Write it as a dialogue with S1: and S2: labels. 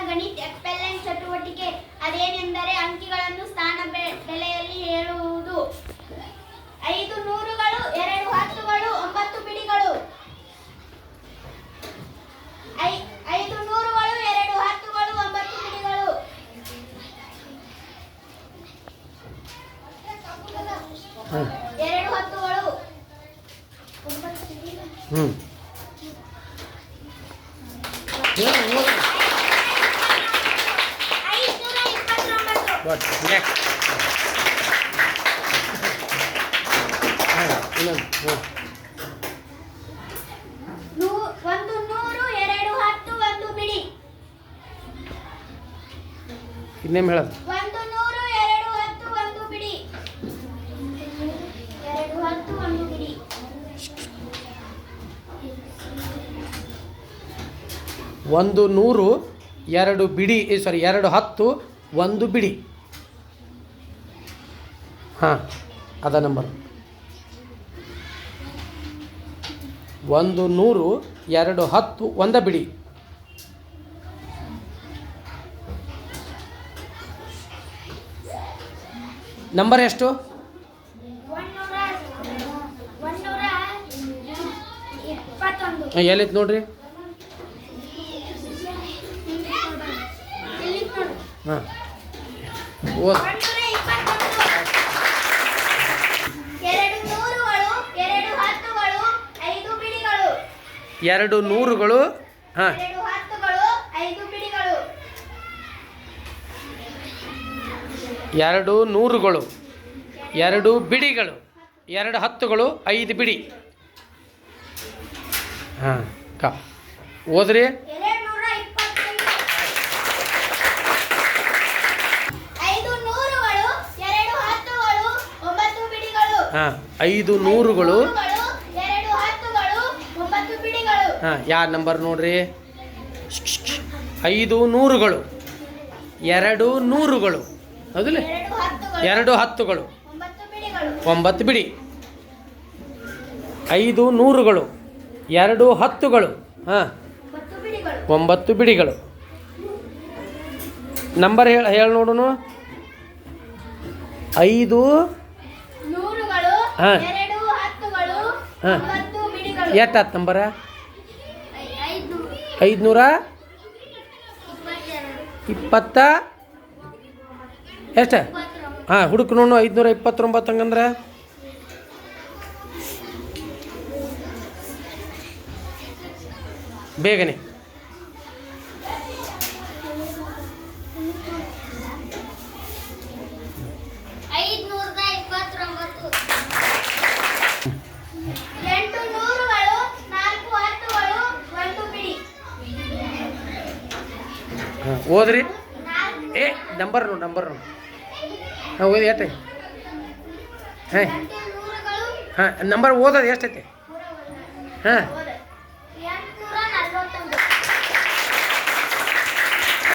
S1: ಗಣಿತ ಎಕ್ಸ್ಪೆಲೆಂಟ್ ಚಟುವಟಿಕೆ. ಅದೇನೆಂದರೆ ಅಂಕಿಗಳನ್ನು ಸ್ಥಾನ ಬೆಲೆಯಲ್ಲಿ ಹೇಳುವುದು. 5 ನೂರುಗಳು, 2 ಹತ್ತುಗಳು, 9 ಬಿಡಿಗಳು. 5 ನೂರುಗಳು, 2 ಹತ್ತುಗಳು, 9 ಬಿಡಿಗಳು. 2 ಹತ್ತುಗಳು, 9 ಬಿಡಿಗಳು. 529.
S2: What? Next.
S1: ಒಂದು ನೂರು, 2 ಹತ್ತು, 1 ಬಿಡಿ.
S2: ಇನ್ನೇನು ಹೇಳೋದು?
S1: 1 ನೂರು, 2 ಹತ್ತು, 1 ಬಿಡಿ. 2 ಹತ್ತು, 1 ಬಿಡಿ.
S2: 1 ನೂರು, 2 ಬಿಡಿ, 2 ಹತ್ತು, 1 ಬಿಡಿ. ಹಾಂ, ಅದ ನಂಬರ್. 1 ನೂರು, 2 ಹತ್ತು, 1 ಬಿಡಿ. ನಂಬರ್ ಎಷ್ಟು?
S1: 121.
S2: ಎಲ್ಲೈತೆ ನೋಡ್ರಿ. ಹಾಂ, ಓದ್.
S1: 2 ನೂರುಗಳು, 2 ಹತ್ತುಗಳು, 5 ಬಿಡಿಗಳು.
S2: 2 ನೂರುಗಳು, ಹಾಂ,
S1: 2 ಹತ್ತುಗಳು, 5 ಬಿಡಿಗಳು.
S2: 2 ನೂರುಗಳು, 2 ಬಿಡಿಗಳು, 2 ಹತ್ತುಗಳು, 5 ಬಿಡಿ. ಹಾಂ, ಓದ್ರಿ.
S1: 225. 5 ನೂರುಗಳು, 2 ಹತ್ತುಗಳು, 9 ಬಿಡಿಗಳು.
S2: ಹಾಂ, 5 ನೂರುಗಳು,
S1: 2 ಹತ್ತುಗಳು, 9 ಬಿಡಿಗಳು.
S2: ಹಾಂ, ಯಾವ ನಂಬರ್ ನೋಡ್ರಿ? 5 ನೂರುಗಳು, 2 ನೂರುಗಳು, ಹೌದಿಲ್ಲ? 2 ಹತ್ತುಗಳು,
S1: 9 ಬಿಡಿಗಳು.
S2: 9 ಬಿಡಿ. 5 ನೂರುಗಳು, 2 ಹತ್ತುಗಳು, ಹಾಂ,
S1: 9 ಬಿಡಿಗಳು.
S2: 9 ಬಿಡಿಗಳು. ನಂಬರ್ ಹೇಳಿ ನೋಡೋಣ. 5
S1: ನೂರುಗಳು,
S2: ಹಾ.
S1: 2 ಹತ್ತುಗಳು,
S2: ಹಾ.
S1: 9 ಬಿಡಿಗಳು.
S2: ಎಷ್ಟಾತ್ ನಂಬರ?
S1: 522.
S2: 520 ಎಷ್ಟು? ಹಾಂ, ಹುಡುಕ್ ನೋಡು. 529 ಹಂಗಂದ್ರೆ ಬೇಗನೆ.
S1: 529. 8 ನೂರುಗಳು, 4 ಹತ್ತುಗಳು, 1 ಬಿಡಿ.
S2: ಹಾಂ, ಓದ್ರಿ. ಏ ನಂಬರ್ ನೋಡು, ನಂಬರ್ ನೋಡು. ಹಾಂ, ಓದಿ ಎಷ್ಟೈತೆ? ಹಾಂ,
S1: 8 ನೂರುಗಳು,
S2: ಹಾಂ, ನಂಬರ್ ಓದೋದು ಎಷ್ಟೈತೆ? ಹಾಂ,